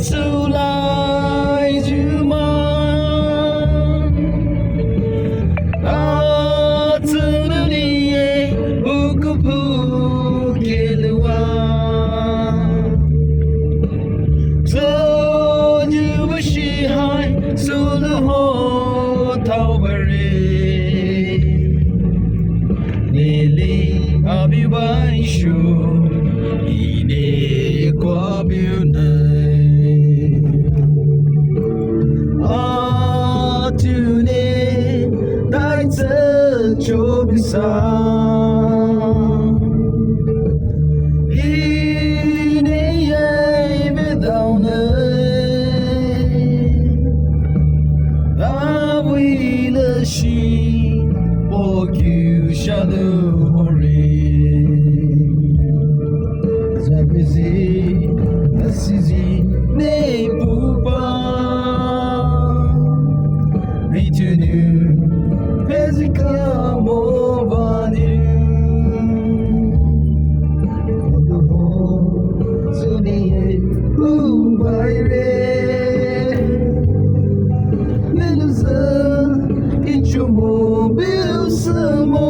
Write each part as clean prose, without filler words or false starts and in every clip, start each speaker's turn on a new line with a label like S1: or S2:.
S1: 出来就忙，啊，这里也不可不给了我，这就不是海，苏了后逃不人，你里阿比白树，一年过不能。就比赛，一年也别到呢，啊，为了心，我丢下了后人，在北京，那西京你不怕，你就你。Pezika movani, kodomo zuniye Poumai Love, leluza ichumo bilsamo.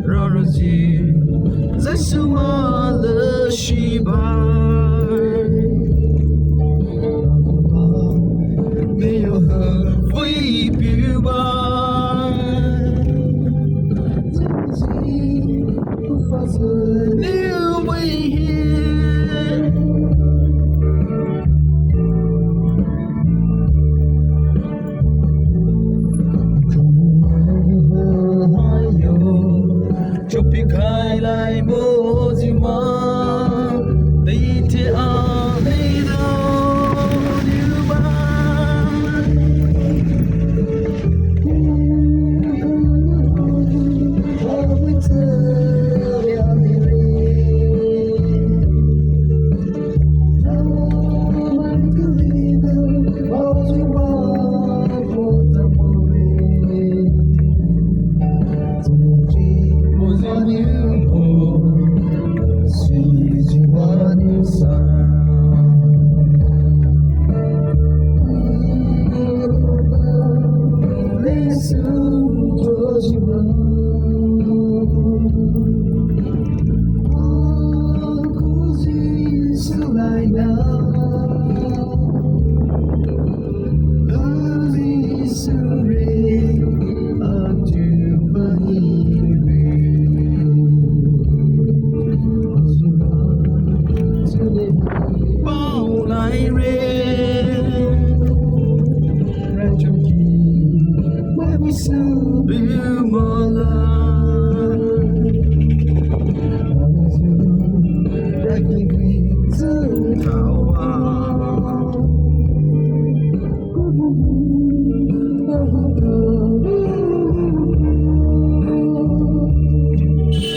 S1: Rarest 在什么了西巴，没有和会表白，自己不发自留危险。就撇开来莫急忙。